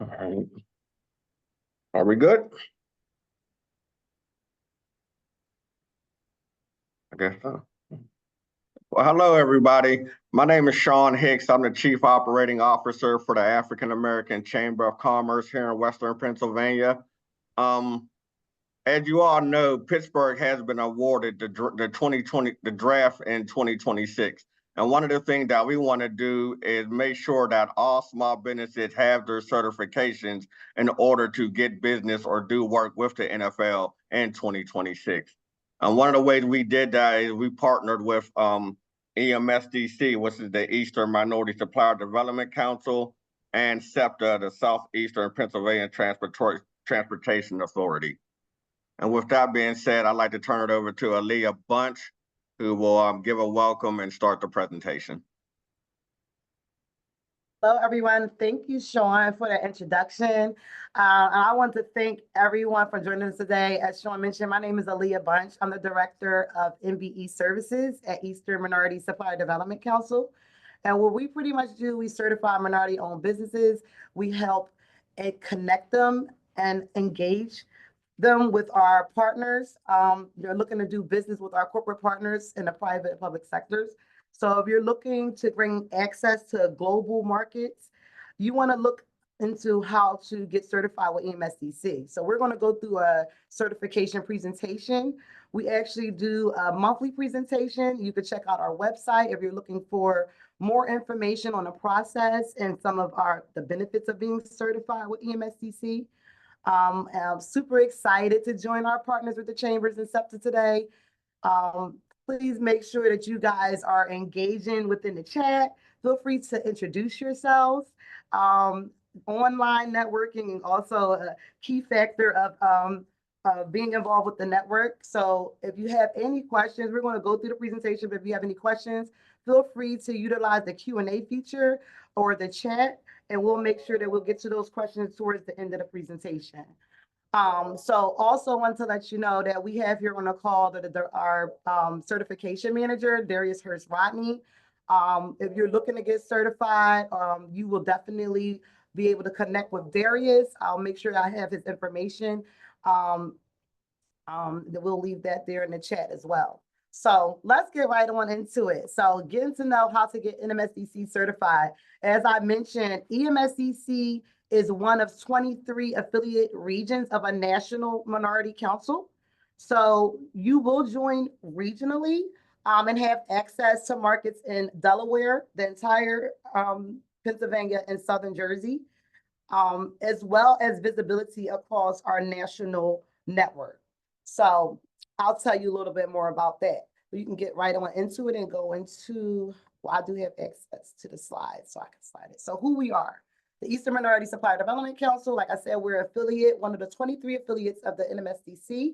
right. Are we good? I guess so. Well, hello, everybody. My name is Sean Hicks. I'm the Chief Operating Officer for the African American Chamber of Commerce here in Western Pennsylvania. As you all know, Pittsburgh has been awarded the draft in 2026. And one of the things that we want to do is make sure that all small businesses have their certifications in order to get business or do work with the NFL in 2026. And one of the ways we did that is we partnered with EMSDC, which is the Eastern Minority Supplier Development Council, and SEPTA, the Southeastern Pennsylvania Transportation Authority. And with that being said, I'd like to turn it over to Aaliyah Bunch, who will give a welcome and start the presentation. Hello, everyone. Thank you, Sean, for the introduction. I want to thank everyone for joining us today. As Sean mentioned, my name is Aaliyah Bunch. I'm the Director of MBE Services at Eastern Minority Supplier Development Council. And what we pretty much do, we certify minority-owned businesses. We help connect them and engage them with our partners. You're looking to do business with our corporate partners in the private and public sectors. So if you're looking to bring access to global markets, you want to look into how to get certified with EMSDC. So we're going to go through a certification presentation. We actually do a monthly presentation. You can check out our website if you're looking for more information on the process and some of the benefits of being certified with EMSDC. I'm super excited to join our partners with the Chambers and SEPTA today. Please make sure that you guys are engaging within the chat. Feel free to introduce yourselves. Online networking is also a key factor of being involved with the network. So if you have any questions, we're going to go through the presentation, but if you have any questions, feel free to utilize the Q&A feature or the chat, and we'll make sure that we'll get to those questions towards the end of the presentation. So also want to let you know that we have here on the call our certification manager, Darius Hurst-Rodney. If you're looking to get certified, you will definitely be able to connect with Darius. I'll make sure I have his information. We'll leave that there in the chat as well. So let's get right on into it. So getting to know how to get EMSDC certified. As I mentioned, EMSDC is one of 23 affiliate regions of a national minority council. So you will join regionally and have access to markets in Delaware, the entire Pennsylvania and Southern Jersey, as well as visibility across our national network. So I'll tell you a little bit more about that. You can get right on into it and go into, well, I do have access to the slides, so I can slide it. So who we are. The Eastern Minority Supplier Development Council, like I said, we're affiliate, one of the 23 affiliates of the EMSDC.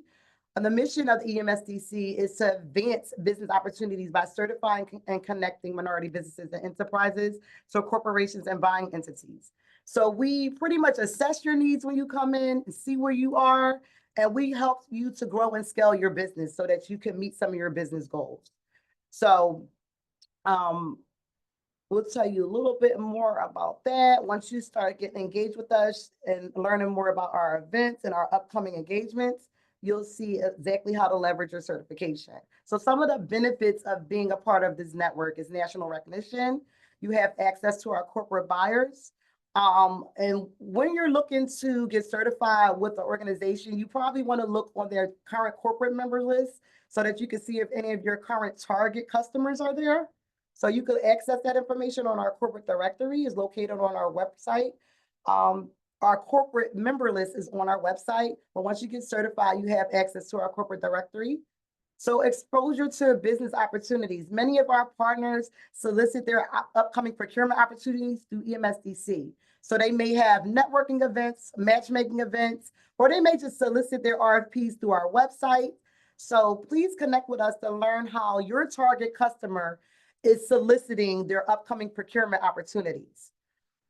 And the mission of the EMSDC is to advance business opportunities by certifying and connecting minority businesses and enterprises to corporations and buying entities. So we pretty much assess your needs when you come in and see where you are, and we help you to grow and scale your business so that you can meet some of your business goals. So we'll tell you a little bit more about that. Once you start getting engaged with us and learning more about our events and our upcoming engagements, you'll see exactly how to leverage your certification. So some of the benefits of being a part of this network is national recognition. You have access to our corporate buyers. And when you're looking to get certified with the organization, you probably want to look on their current corporate member list so that you can see if any of your current target customers are there. So you can access that information on our corporate directory, is located on our website. Our corporate member list is on our website, but once you get certified, you have access to our corporate directory. So exposure to business opportunities. Many of our partners solicit their upcoming procurement opportunities through EMSDC. So they may have networking events, matchmaking events, or they may just solicit their RFPs through our website. So please connect with us to learn how your target customer is soliciting their upcoming procurement opportunities.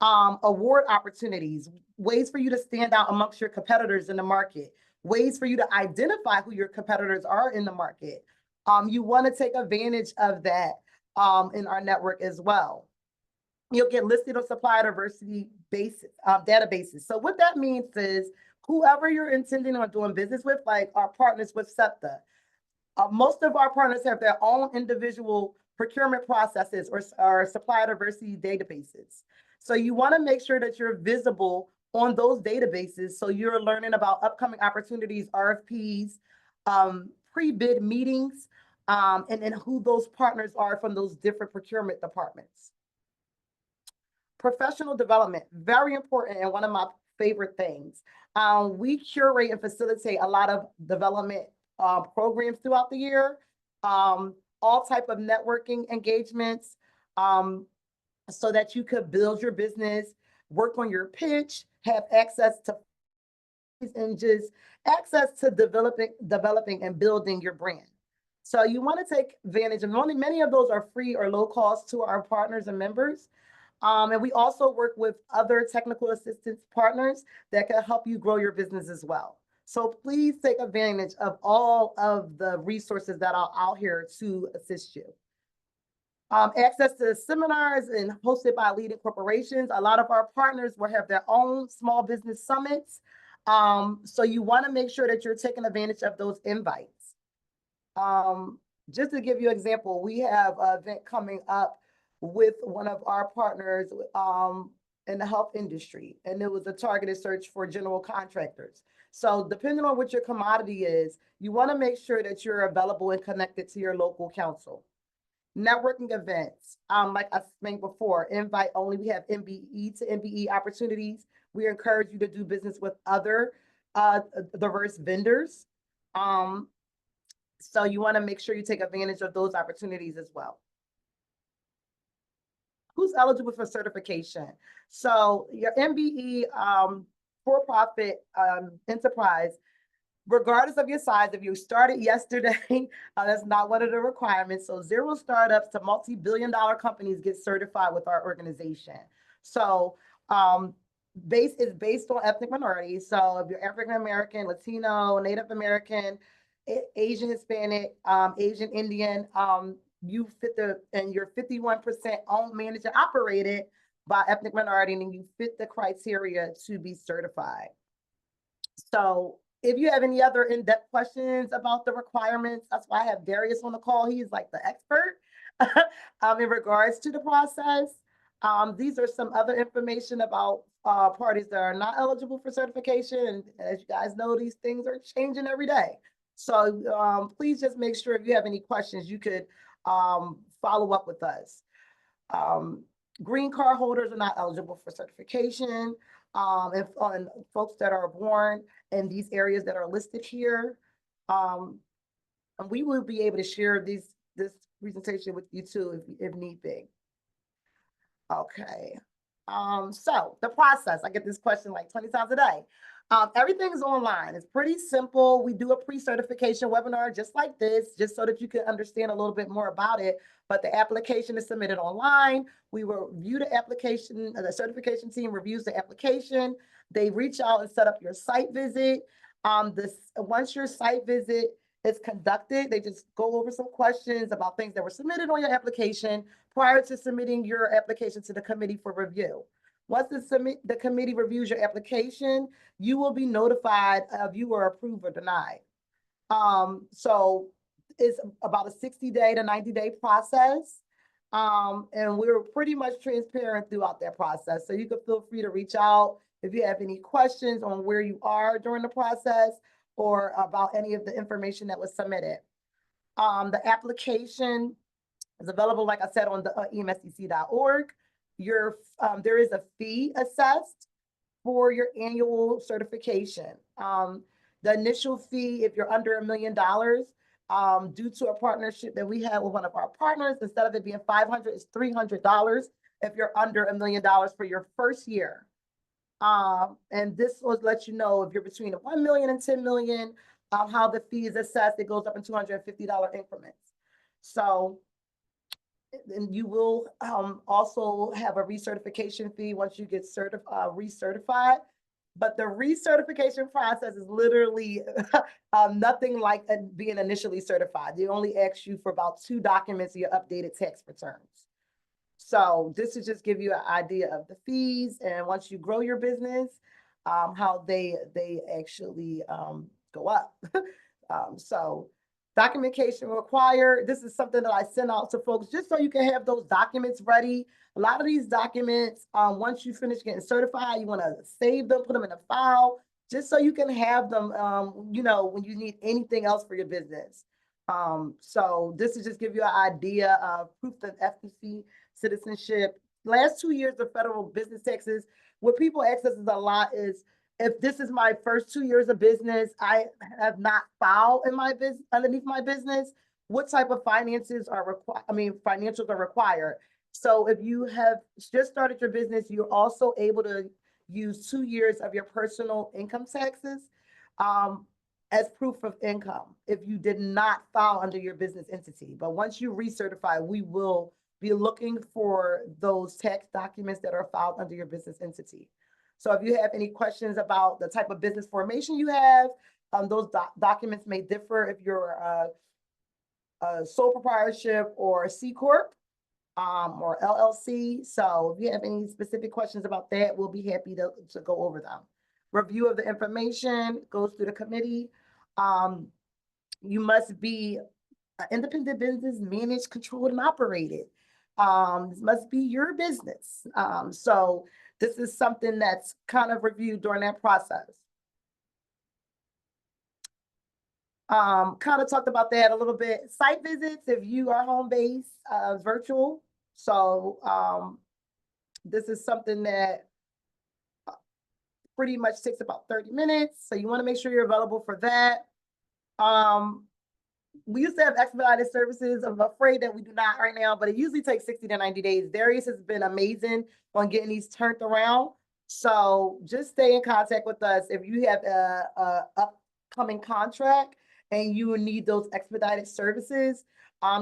Award opportunities, ways for you to stand out amongst your competitors in the market, ways for you to identify who your competitors are in the market. You want to take advantage of that in our network as well. You'll get listed on supplier diversity basis, databases. So what that means is whoever you're intending on doing business with, like our partners with SEPTA, most of our partners have their own individual procurement processes or supplier diversity databases. So you want to make sure that you're visible on those databases. So you're learning about upcoming opportunities, RFPs, pre-bid meetings, and then who those partners are from those different procurement departments. Professional development, very important and one of my favorite things. We curate and facilitate a lot of development programs throughout the year, all type of networking engagements, so that you could build your business, work on your pitch, have access to and just access to developing and building your brand. So you want to take advantage of many of those are free or low cost to our partners and members. And we also work with other technical assistance partners that can help you grow your business as well. So please take advantage of all of the resources that are out here to assist you. Access to seminars and hosted by leading corporations. A lot of our partners will have their own small business summits. So you want to make sure that you're taking advantage of those invites. Just to give you an example, we have an event coming up with one of our partners in the health industry, and it was a targeted search for general contractors. So depending on what your commodity is, you want to make sure that you're available and connected to your local council. Networking events, like I explained before, invite only. We have MBE to MBE opportunities. We encourage you to do business with other diverse vendors. So you want to make sure you take advantage of those opportunities as well. Who's eligible for certification? So your MBE for-profit enterprise, regardless of your size, if you started yesterday, that's not one of the requirements. So 0 startups to multi-billion-dollar companies get certified with our organization. So is based on ethnic minorities. So if you're African American, Latino, Native American, Asian Hispanic, Asian Indian, you fit and you're 51% owned, managed, and operated by ethnic minority, and you fit the criteria to be certified. So if you have any other in-depth questions about the requirements, that's why I have Darius on the call. He's like the expert in regards to the process. These are some other information about parties that are not eligible for certification. And as you guys know, these things are changing every day. So please just make sure if you have any questions, you could follow up with us. Green card holders are not eligible for certification. And folks that are born in these areas that are listed here. And we will be able to share this presentation with you too if need be. Okay. So the process, I get this question like 20 times a day. Everything is online. It's pretty simple. We do a pre-certification webinar just like this, just so that you can understand a little bit more about it. But the application is submitted online. We will review the application. The certification team reviews the application. They reach out and set up your site visit. Once your site visit is conducted, they just go over some questions about things that were submitted on your application prior to submitting your application to the committee for review. Once the committee reviews your application, you will be notified if you were approved or denied. So it's about a 60-day to 90-day process. And we're pretty much transparent throughout that process. So you can feel free to reach out if you have any questions on where you are during the process or about any of the information that was submitted. The application is available, like I said, on the emscc.org. There is a fee assessed for your annual certification. The initial fee, if you're under $1 million, due to a partnership that we have with one of our partners, instead of it being $500, it's $300 if you're under $1 million for your first year. And this will let you know if you're between 1 million and 10 million, how the fee is assessed. It goes up in $250 increments. So, and you will also have a recertification fee once you get recertified. But the recertification process is literally nothing like being initially certified. They only ask you for about 2 documents of your updated tax returns. So this is just give you an idea of the fees, and once you grow your business, how they actually go up. So documentation required. This is something that I send out to folks just so you can have those documents ready. A lot of these documents, once you finish getting certified, you want to save them, put them in a file, just so you can have them, you know, when you need anything else for your business. So this is just give you an idea of proof of FTC citizenship. Last 2 years of federal business taxes, what people ask us is a lot is, if this is my first 2 years of business, I have not filed in my business, underneath my business, what type of finances are required? I mean, financials are required. So if you have just started your business, you're also able to use 2 years of your personal income taxes as proof of income if you did not file under your business entity. But once you recertify, we will be looking for those tax documents that are filed under your business entity. So if you have any questions about the type of business formation you have, those documents may differ if you're a sole proprietorship or a C Corp or LLC. So if you have any specific questions about that, we'll be happy to go over them. Review of the information goes through the committee. You must be an independent business, managed, controlled, and operated. This must be your business. So this is something that's kind of reviewed during that process. Kind of talked about that a little bit. Site visits, if you are home-based, virtual. So this is something that pretty much takes about 30 minutes. So you want to make sure you're available for that. We used to have expedited services. I'm afraid that we do not right now, but it usually takes 60 to 90 days. Darius has been amazing on getting these turned around. So just stay in contact with us. If you have a upcoming contract and you need those expedited services,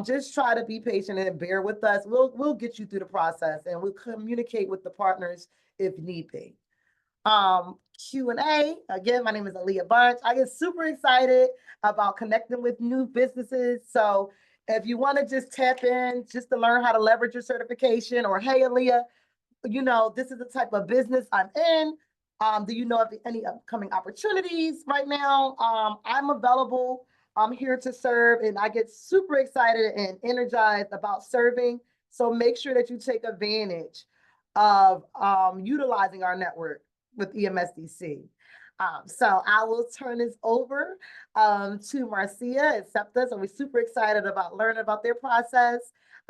just try to be patient and bear with us. We'll get you through the process, and we'll communicate with the partners if need be. Q&A. Again, my name is Aaliyah Bunch. I get super excited about connecting with new businesses. So if you want to just tap in just to learn how to leverage your certification, or hey, Aaliyah, you know, this is the type of business I'm in. Do you know of any upcoming opportunities right now? I'm available. I'm here to serve, and I get super excited and energized about serving. So make sure that you take advantage of utilizing our network with EMSDC. So I will turn this over to Marcia and SEPTA. So we're super excited about learning about their process.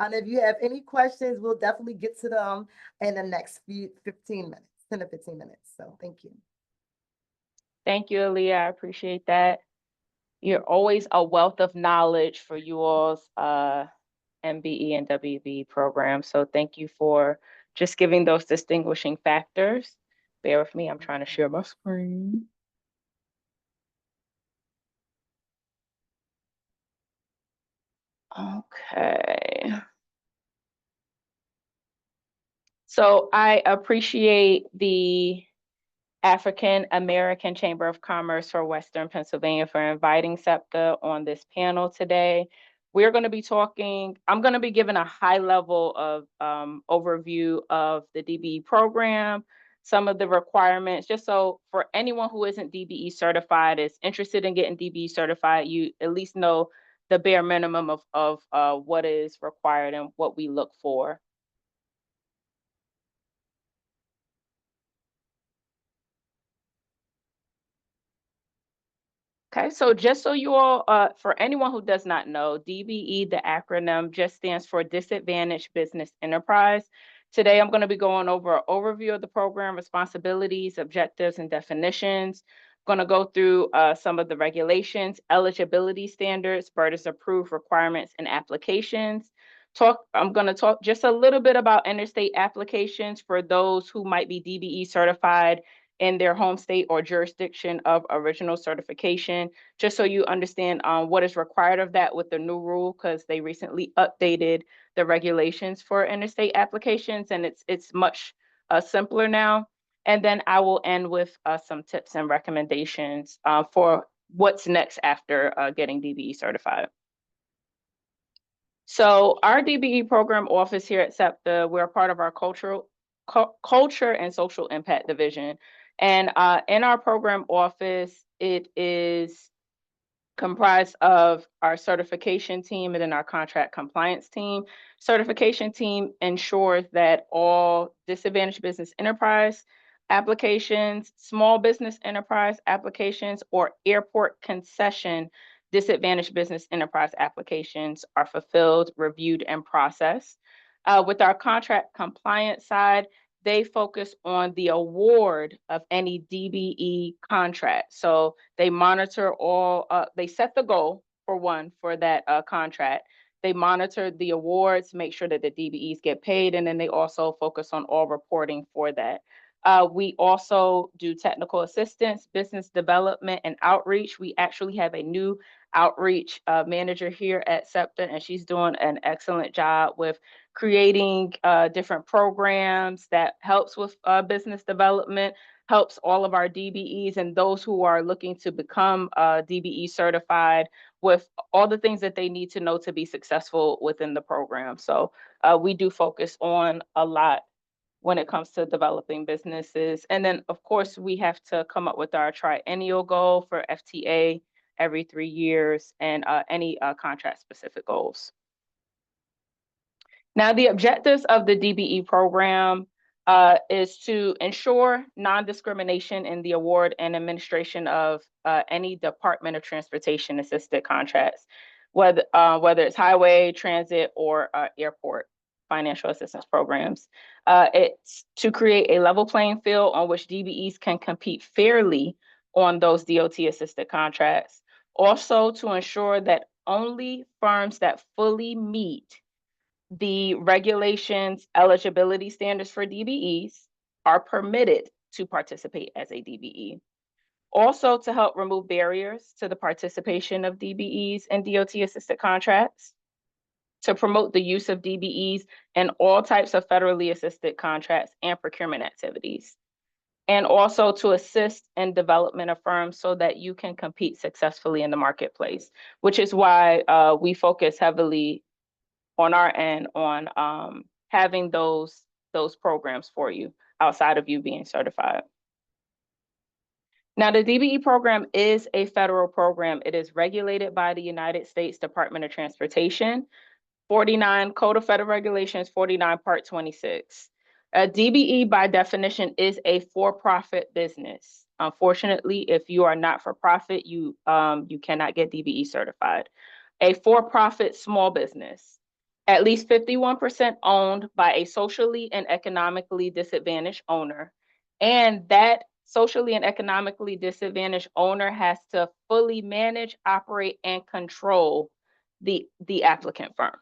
And if you have any questions, we'll definitely get to them in the next 15 minutes, 10 to 15 minutes. So thank you. Thank you, Aaliyah. I appreciate that. You're always a wealth of knowledge for you all's MBE and WB program. So thank you for just giving those distinguishing factors. Bear with me, I'm trying to share my screen. Okay. So I appreciate the African American Chamber of Commerce for Western Pennsylvania for inviting SEPTA on this panel today. We're going to be talking, I'm going to be giving a high level of overview of the DBE program, some of the requirements, just so for anyone who isn't DBE certified, is interested in getting DBE certified, you at least know the bare minimum of what is required and what we look for. Okay, so just so you all, for anyone who does not know, DBE, the acronym, just stands for Disadvantaged Business Enterprise. Today, I'm going to be going over an overview of the program, responsibilities, objectives, and definitions. I'm going to go through some of the regulations, eligibility standards, burdens of proof, requirements, and applications. I'm going to talk just a little bit about interstate applications for those who might be DBE certified in their home state or jurisdiction of original certification, just so you understand what is required of that with the new rule, because they recently updated the regulations for interstate applications, and it's much simpler now. And then I will end with some tips and recommendations for what's next after getting DBE certified. So our DBE program office here at SEPTA, we're a part of our culture and social impact division. And in our program office, it is comprised of our certification team and then our contract compliance team. Certification team ensures that all disadvantaged business enterprise applications, small business enterprise applications, or airport concession disadvantaged business enterprise applications are fulfilled, reviewed, and processed. With our contract compliance side, they focus on the award of any DBE contract. So they monitor all, they set the goal for one for that contract. They monitor the awards, make sure that the DBEs get paid, and then they also focus on all reporting for that. We also do technical assistance, business development, and outreach. We actually have a new outreach manager here at SEPTA, and she's doing an excellent job with creating different programs that helps with business development, helps all of our DBEs and those who are looking to become DBE certified with all the things that they need to know to be successful within the program. So we do focus on a lot when it comes to developing businesses. And then, of course, we have to come up with our triennial goal for FTA every 3 years and any contract specific goals. Now, the objectives of the DBE program is to ensure non-discrimination in the award and administration of any Department of Transportation assisted contracts, whether it's highway, transit, or airport financial assistance programs. It's to create a level playing field on which DBEs can compete fairly on those DOT assisted contracts. Also to ensure that only firms that fully meet the regulations eligibility standards for DBEs are permitted to participate as a DBE. Also to help remove barriers to the participation of DBEs and DOT assisted contracts, to promote the use of DBEs in all types of federally assisted contracts and procurement activities, and also to assist in development of firms so that you can compete successfully in the marketplace, which is why we focus heavily on our end on having those programs for you outside of you being certified. Now, the DBE program is a federal program. It is regulated by the United States Department of Transportation, 49 Code of Federal Regulations, 49 Part 26. A DBE by definition is a for-profit business. Unfortunately, if you are not for profit, you cannot get DBE certified. A for-profit small business, at least 51% owned by a socially and economically disadvantaged owner. And that socially and economically disadvantaged owner has to fully manage, operate, and control the applicant firm.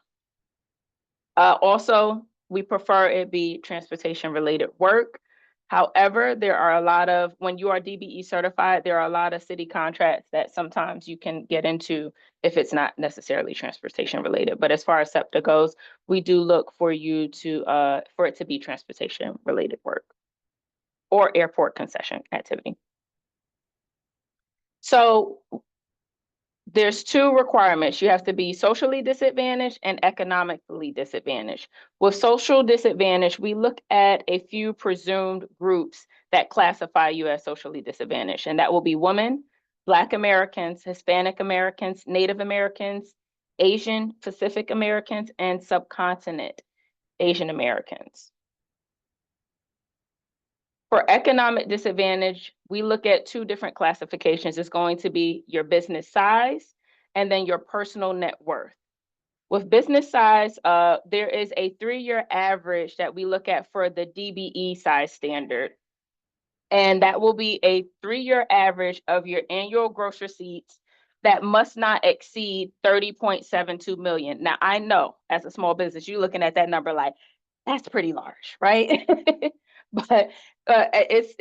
Also, we prefer it be transportation related work. However, there are a lot of, when you are DBE certified, there are a lot of city contracts that sometimes you can get into if it's not necessarily transportation related. But as far as SEPTA goes, we do look for you to, for it to be transportation related work or airport concession activity. So there's two requirements. You have to be socially disadvantaged and economically disadvantaged. With social disadvantage, we look at a few presumed groups that classify you as socially disadvantaged, and that will be women, Black Americans, Hispanic Americans, Native Americans, Asian Pacific Americans, and subcontinent Asian Americans. For economic disadvantage, we look at two different classifications. It's going to be your business size and then your personal net worth. With business size, there is a 3-year average that we look at for the DBE size standard. And that will be a 3-year average of your annual gross receipts that must not exceed 30.72 million. Now, I know as a small business, you're looking at that number like, that's pretty large, right? But it's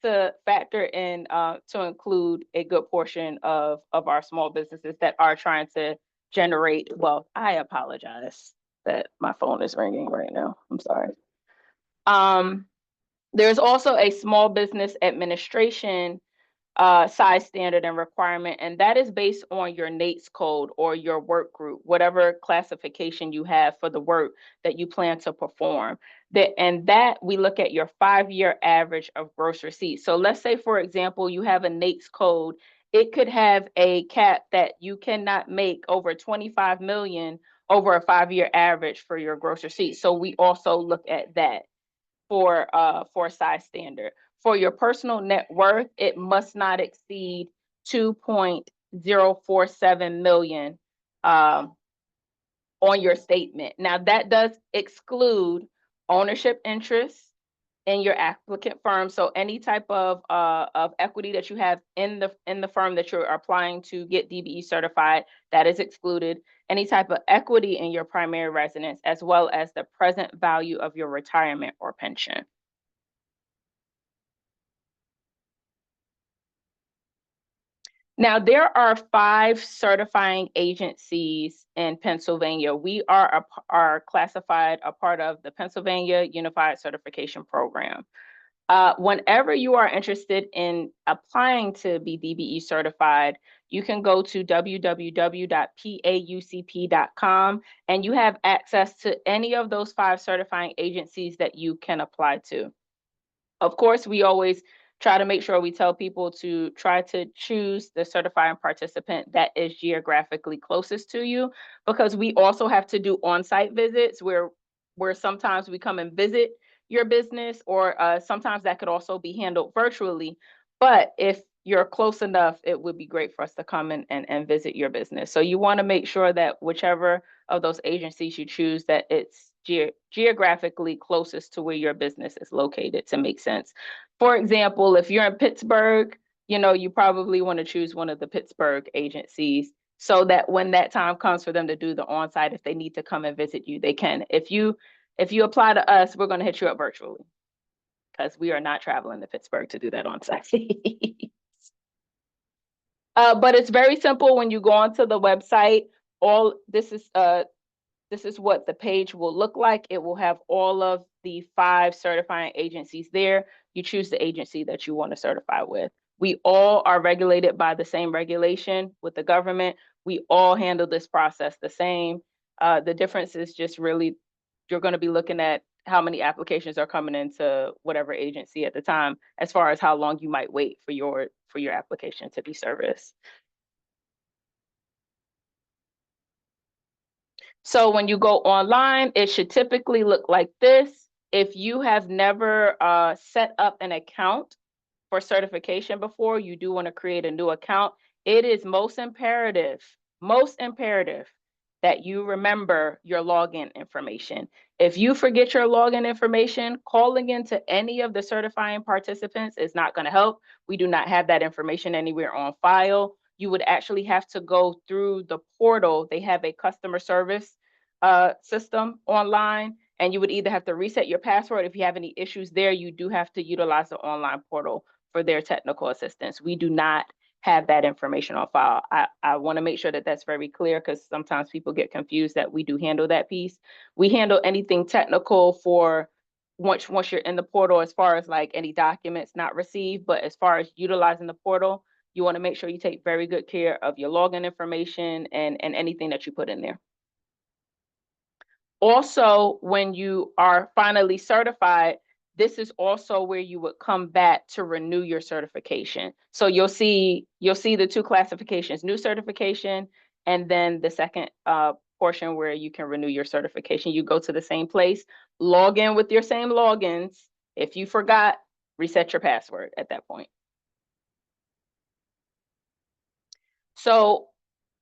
to factor in to include a good portion of our small businesses that are trying to generate wealth. I apologize that my phone is ringing right now. I'm sorry. There's also a small business administration size standard and requirement, and that is based on your NAICS code or your work group, whatever classification you have for the work that you plan to perform. That we look at your 5-year average of gross receipts. So let's say, for example, you have a NAICS code. It could have a cap that you cannot make over 25 million over a 5-year average for your gross receipts. So we also look at that for size standard. For your personal net worth, it must not exceed 2.047 million on your statement. Now that does exclude ownership interests in your applicant firm. So any type of equity that you have in the firm that you're applying to get DBE certified, that is excluded. Any type of equity in your primary residence, as well as the present value of your retirement or pension. Now, there are 5 certifying agencies in Pennsylvania. We are classified a part of the Pennsylvania Unified Certification Program. Whenever you are interested in applying to be DBE certified, you can go to www.paucp.com and you have access to any of those 5 certifying agencies that you can apply to. Of course, we always try to make sure we tell people to try to choose the certifying participant that is geographically closest to you, because we also have to do on-site visits where sometimes we come and visit your business, or sometimes that could also be handled virtually. But if you're close enough, it would be great for us to come and visit your business. So you want to make sure that whichever of those agencies you choose, that it's geographically closest to where your business is located to make sense. For example, if you're in Pittsburgh, you probably want to choose one of the Pittsburgh agencies so that when that time comes for them to do the on-site, if they need to come and visit you, they can. If you apply to us, we're going to hit you up virtually because we are not traveling to Pittsburgh to do that on-site. But it's very simple when you go onto the website. This is what the page will look like. It will have all of the 5 certifying agencies there. You choose the agency that you want to certify with. We all are regulated by the same regulation with the government. We all handle this process the same. The difference is just really, you're going to be looking at how many applications are coming into whatever agency at the time, as far as how long you might wait for your application to be serviced. So when you go online, it should typically look like this. If you have never set up an account for certification before, you do want to create a new account. It is most imperative that you remember your login information. If you forget your login information, calling into any of the certifying participants is not going to help. We do not have that information anywhere on file. You would actually have to go through the portal. They have a customer service system online, and you would either have to reset your password. If you have any issues there, you do have to utilize the online portal for their technical assistance. We do not have that information on file. I want to make sure that that's very clear, because sometimes people get confused that we do handle that piece. We handle anything technical for once you're in the portal, as far as like any documents not received, but as far as utilizing the portal, you want to make sure you take very good care of your login information and anything that you put in there. Also, when you are finally certified, this is also where you would come back to renew your certification. So you'll see the 2 classifications, new certification, and then the second portion where you can renew your certification. You go to the same place, log in with your same logins. If you forgot, reset your password at that point. So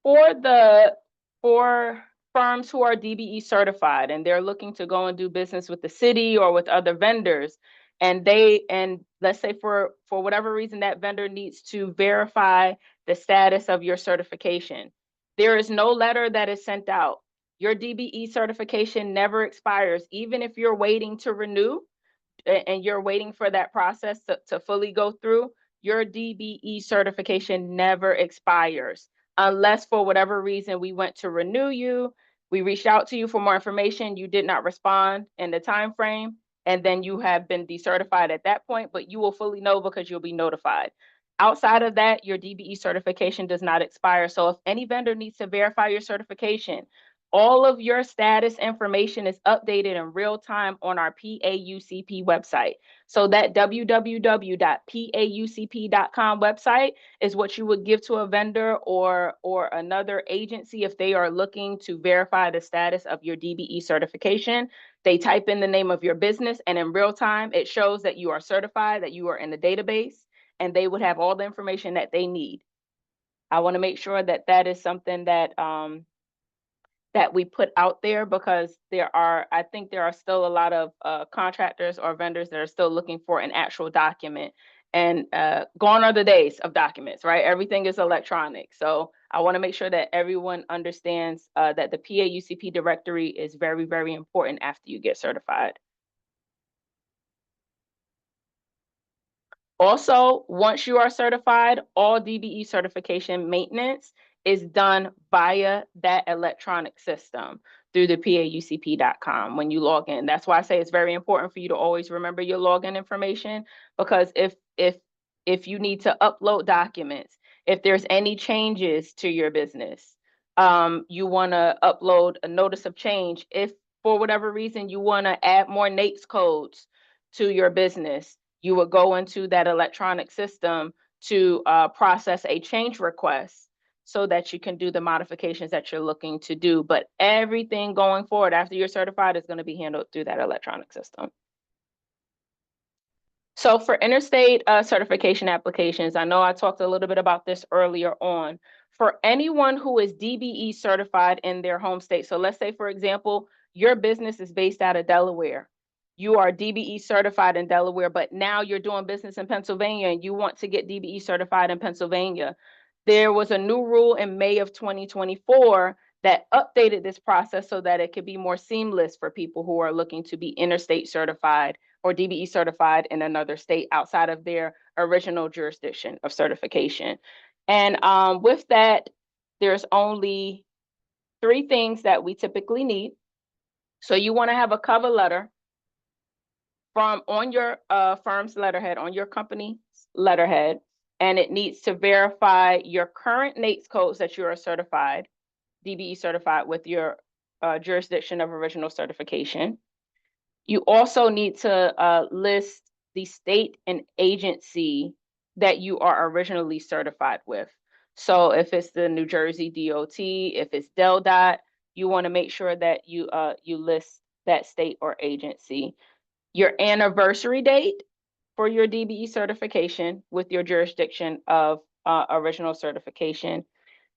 for firms who are DBE certified and they're looking to go and do business with the city or with other vendors, and let's say for whatever reason that vendor needs to verify the status of your certification, there is no letter that is sent out. Your DBE certification never expires, even if you're waiting to renew and you're waiting for that process to fully go through. Your DBE certification never expires, unless for whatever reason we went to renew you, we reached out to you for more information, you did not respond in the time frame, and then you have been decertified at that point, but you will fully know because you'll be notified. Outside of that, your DBE certification does not expire. So if any vendor needs to verify your certification, all of your status information is updated in real time on our PAUCP website. So that www.paucp.com website is what you would give to a vendor or another agency if they are looking to verify the status of your DBE certification. They type in the name of your business, and in real time, it shows that you are certified, that you are in the database, and they would have all the information that they need. I want to make sure that that is something that that we put out there, because I think there are still a lot of contractors or vendors that are still looking for an actual document. And gone are the days of documents, right? Everything is electronic. So I want to make sure that everyone understands that the PAUCP directory is very, very important after you get certified. Also, once you are certified, all DBE certification maintenance is done via that electronic system through the paucp.com when you log in. That's why I say it's very important for you to always remember your login information, because if you need to upload documents, if there's any changes to your business, you want to upload a notice of change. If for whatever reason you want to add more NAICS codes to your business, you would go into that electronic system to process a change request so that you can do the modifications that you're looking to do. But everything going forward after you're certified is going to be handled through that electronic system. So for interstate certification applications, I know I talked a little bit about this earlier on. For anyone who is DBE certified in their home state, so let's say, for example, your business is based out of Delaware. You are DBE certified in Delaware, but now you're doing business in Pennsylvania and you want to get DBE certified in Pennsylvania. There was a new rule in May of 2024 that updated this process so that it could be more seamless for people who are looking to be interstate certified or DBE certified in another state outside of their original jurisdiction of certification. And with that, there's only 3 things that we typically need. So you want to have a cover letter from on your firm's letterhead, on your company's letterhead, and it needs to verify your current NAICS codes that you are certified, DBE certified with your jurisdiction of original certification. You also need to list the state and agency that you are originally certified with. So if it's the New Jersey DOT, if it's DelDOT, you want to make sure that you list that state or agency. Your anniversary date for your DBE certification with your jurisdiction of original certification,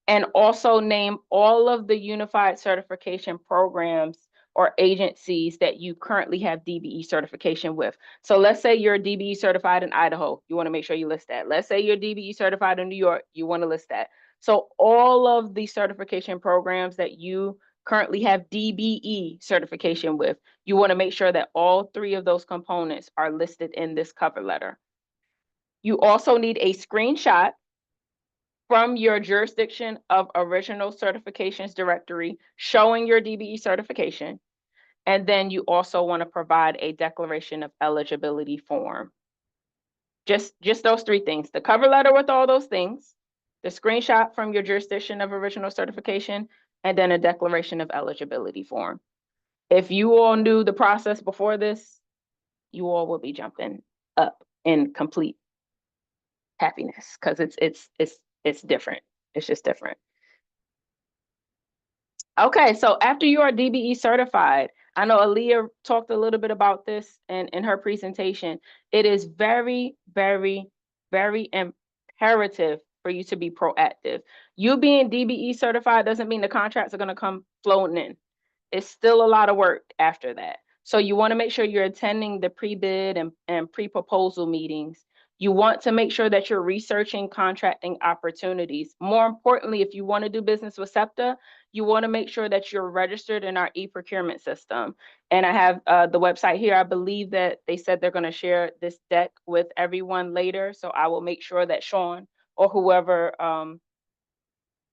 and also name all of the unified certification programs or agencies that you currently have DBE certification with. So let's say you're DBE certified in Idaho, you want to make sure you list that. Let's say you're DBE certified in New York, you want to list that. So all of the certification programs that you currently have DBE certification with, you want to make sure that all 3 of those components are listed in this cover letter. You also need a screenshot from your jurisdiction of original certifications directory showing your DBE certification. And then you also want to provide a declaration of eligibility form. Just those 3 things: the cover letter with all those things, the screenshot from your jurisdiction of original certification, and then a declaration of eligibility form. If you all knew the process before this, you all will be jumping up in complete happiness, because it's different. It's just different. Okay, so after you are DBE certified, I know Aaliyah talked a little bit about this in her presentation. It is very, very, very imperative for you to be proactive. You being DBE certified doesn't mean the contracts are going to come floating in. It's still a lot of work after that. So you want to make sure you're attending the pre-bid and pre-proposal meetings. You want to make sure that you're researching contracting opportunities. More importantly, if you want to do business with SEPTA, you want to make sure that you're registered in our e-procurement system. And I have the website here. I believe that they said they're going to share this deck with everyone later. So I will make sure that Sean or whoever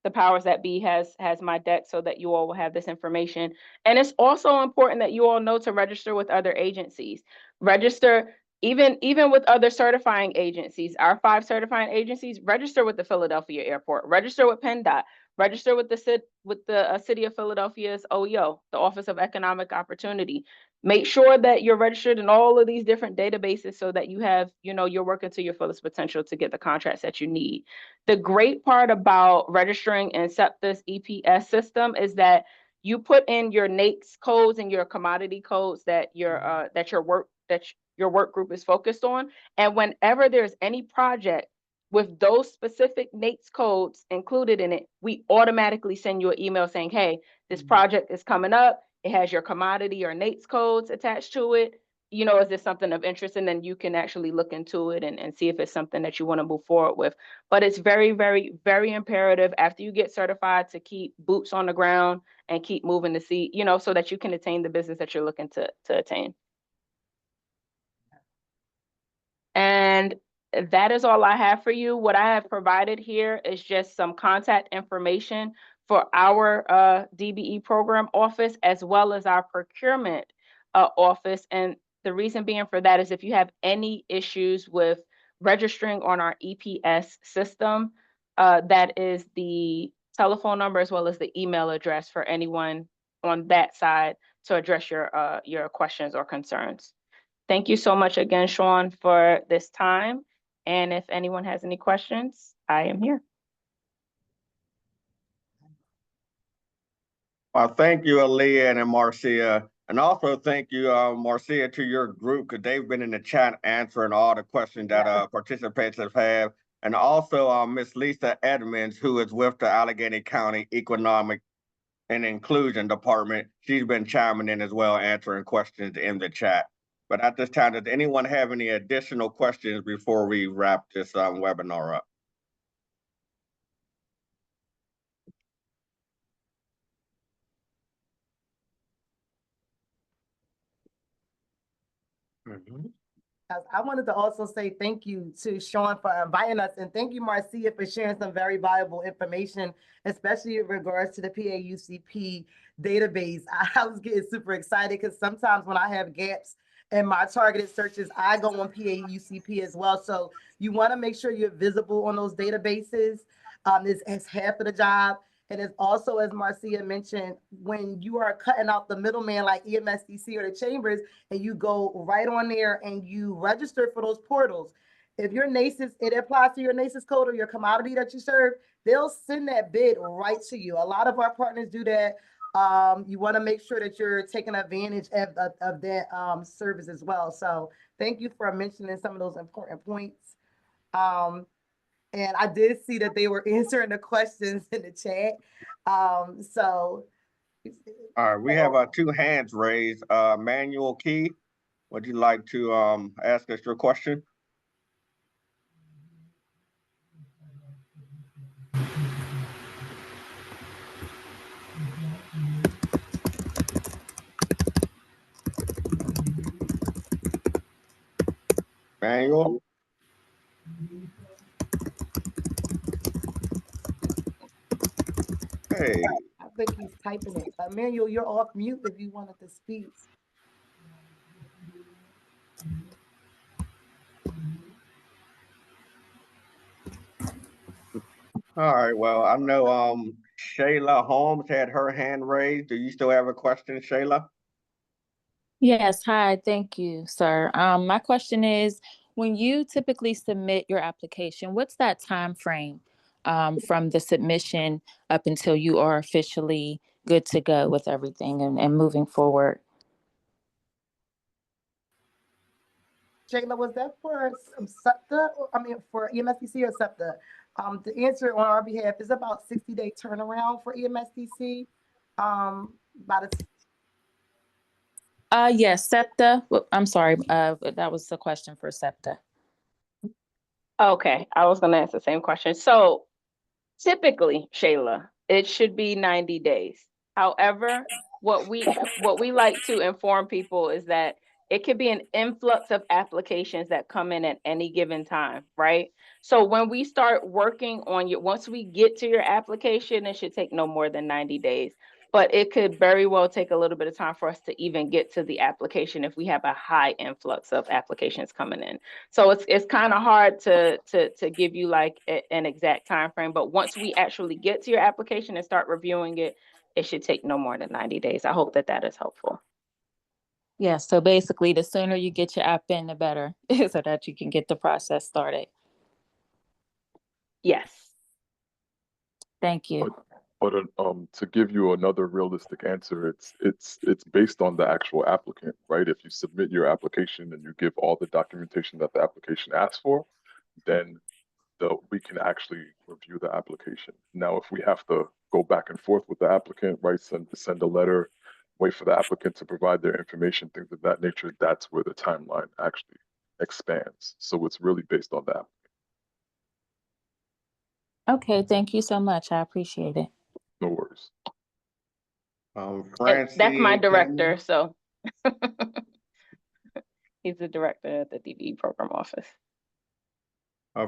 the powers that be has my deck so that you all will have this information. And it's also important that you all know to register with other agencies. Register Even with other certifying agencies, our 5 certifying agencies, register with the Philadelphia Airport, register with PennDOT, register with the City of Philadelphia's OEO, the Office of Economic Opportunity. Make sure that you're registered in all of these different databases so that you have, you're working to your fullest potential to get the contracts that you need. The great part about registering in SEPTA's EPS system is that you put in your NAICS codes and your commodity codes that your work group is focused on. And whenever there's any project with those specific NAICS codes included in it, we automatically send you an email saying, hey, this project is coming up. It has your commodity or NAICS codes attached to it. Is this something of interest? And then you can actually look into it and see if it's something that you want to move forward with. But it's very, very, very imperative after you get certified to keep boots on the ground and keep moving the seat, so that you can attain the business that you're looking to attain. And that is all I have for you. What I have provided here is just some contact information for our DBE program office, as well as our procurement office. And the reason being for that is if you have any issues with registering on our EPS system, that is the telephone number as well as the email address for anyone on that side to address your questions or concerns. Thank you so much again, Sean, for this time. And if anyone has any questions, I am here. Well, thank you, Aaliyah and Marcia. And also thank you, Marcia, to your group, because they've been in the chat answering all the questions that participants have had. And also Miss Lisa Edmonds, who is with the Allegheny County Economic and Inclusion Department. She's been chiming in as well, answering questions in the chat. But at this time, does anyone have any additional questions before we wrap this webinar up? I wanted to also say thank you to Sean for inviting us, and thank you, Marcia, for sharing some very valuable information, especially in regards to the PAUCP database. I was getting super excited because sometimes when I have gaps in my targeted searches, I go on PAUCP as well. So you want to make sure you're visible on those databases. It's half of the job. And it's also, as Marcia mentioned, when you are cutting out the middleman like EMSDC or the chambers, and you go right on there and you register for those portals. If your NACES, it applies to your NACES code or your commodity that you serve, they'll send that bid right to you. A lot of our partners do that. You want to make sure that you're taking advantage of that service as well. So thank you for mentioning some of those important points. And I did see that they were answering the questions in the chat. So. All right, we have 2 hands raised. Manuel Key, would you like to ask us your question? Manuel? Hey. I think he's typing it. Emmanuel, you're off mute if you wanted to speak. All right, well, I know Shayla Holmes had her hand raised. Do you still have a question, Shayla? Yes, hi, thank you, sir. My question is, when you typically submit your application, what's that time frame from the submission up until you are officially good to go with everything and moving forward? Shayla, was that for SEPTA? I mean, for EMSDC or SEPTA? The answer on our behalf is about 60-day turnaround for EMSDC. Yes, SEPTA. I'm sorry, that was the question for SEPTA. Okay, I was going to ask the same question. So typically, Shayla, it should be 90 days. However, what we like to inform people is that it could be an influx of applications that come in at any given time, right? So when we start working on once we get to your application, it should take no more than 90 days. but it could very well take a little bit of time for us to even get to the application if we have a high influx of applications coming in. So it's kind of hard to give you like an exact time frame, but once we actually get to your application and start reviewing it, it should take no more than 90 days. I hope that is helpful. Yeah, so basically the sooner you get your app in, the better, so that you can get the process started. Yes. Thank you. But to give you another realistic answer, it's based on the actual applicant, right? If you submit your application and you give all the documentation that the application asks for, then we can actually review the application. Now, if we have to go back and forth with the applicant, right, send a letter, wait for the applicant to provide their information, things of that nature, that's where the timeline actually expands. So it's really based on that. Okay, thank you so much. I appreciate it. No worries. That's my Francine, director, so he's the director at the DBE program office.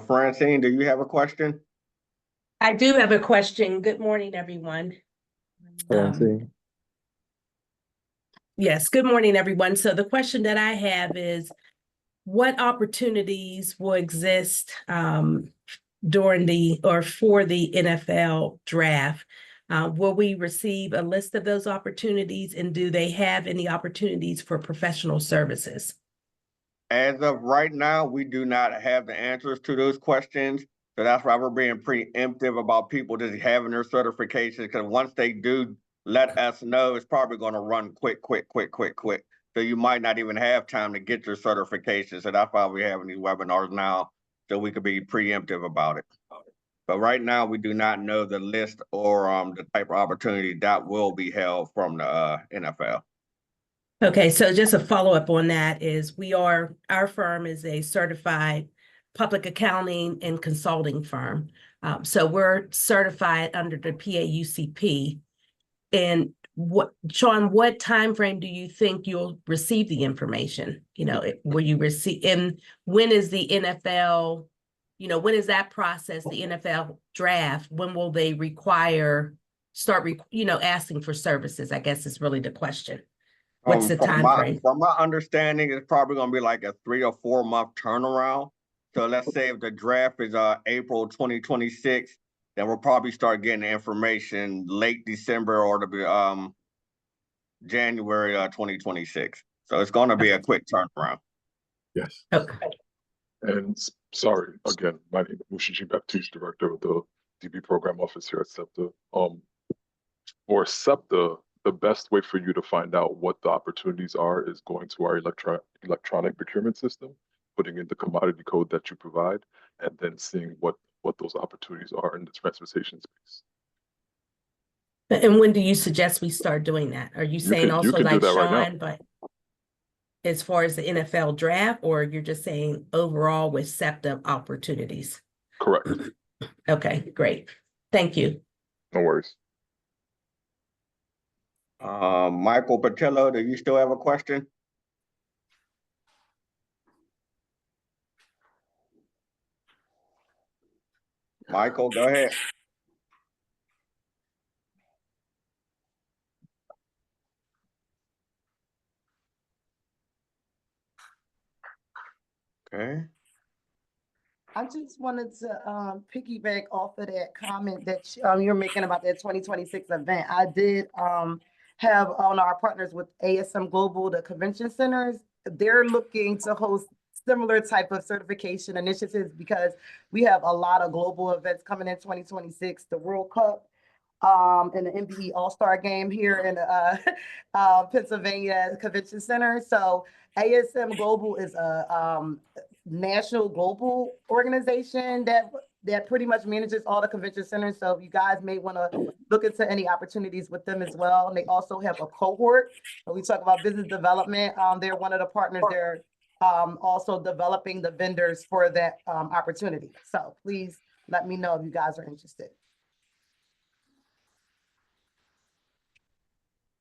Francine, do you have a question? I do have a question. Good morning, everyone. Yes, good morning, everyone. So the question that I have is, what opportunities will exist during for the NFL draft? Will we receive a list of those opportunities, and do they have any opportunities for professional services? As of right now, we do not have the answers to those questions. So that's why we're being preemptive about people just having their certifications, because once they do let us know, it's probably going to run quick. So you might not even have time to get your certification. So that's why we're having these webinars now, so we could be preemptive about it. But right now, we do not know the list or the type of opportunity that will be held from the NFL. Okay, so just a follow-up on that is our firm is a certified public accounting and consulting firm. So we're certified under the PAACCWP. And Sean, what time frame do you think you'll receive the information? You know, will you receive, and when is the NFL, when is that process, the NFL draft? When will they start asking for services? I guess is really the question. What's the time frame? From my understanding, it's probably going to be like a 3 or 4 month turnaround. So let's say if the draft is April 2026, then we'll probably start getting information late December or the January 2026. So it's going to be a quick turnaround. Yes. Okay. And sorry, again, my name is Mushishi Baptiste, Director of the DB Program Office here at SEPTA. For SEPTA, the best way for you to find out what the opportunities are is going to our electronic procurement system, putting in the commodity code that you provide, and then seeing what those opportunities are in the transportation space. And when do you suggest we start doing that? Are you saying also like Sean, right, but as far as the NFL draft, or you're just saying overall with SEPTA opportunities? Correct. Okay, great. Thank you. No worries. Michael Patillo, do you still have a question? Michael, go ahead. Okay. I just wanted to piggyback off of that comment that you're making about that 2026 event. I did have on our partners with ASM Global, the convention centers, they're looking to host similar type of certification initiatives because we have a lot of global events coming in 2026, the World Cup, and the NBA All-Star game here in Pennsylvania Convention Center. So ASM Global is a national global organization that pretty much manages all the convention centers. So you guys may want to look into any opportunities with them as well. And they also have a cohort. When we talk about business development, they're one of the partners. They're also developing the vendors for that opportunity. So please let me know if you guys are interested.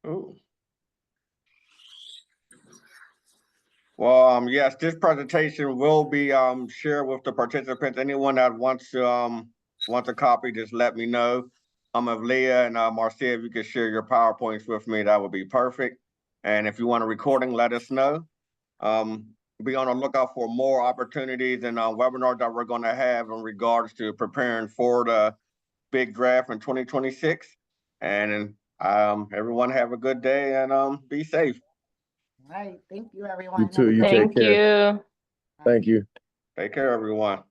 Ooh. Well, yes, this presentation will be shared with the participants. Anyone that wants a copy, just let me know. If Leah and Marcia, if you could share your PowerPoints with me, that would be perfect. And if you want a recording, let us know. Be on the lookout for more opportunities and webinars that we're going to have in regards to preparing for the big draft in 2026. And everyone have a good day and be safe. All right, thank you, everyone. You too. Have a You good take Thank care. you. Thank you. Take care, everyone.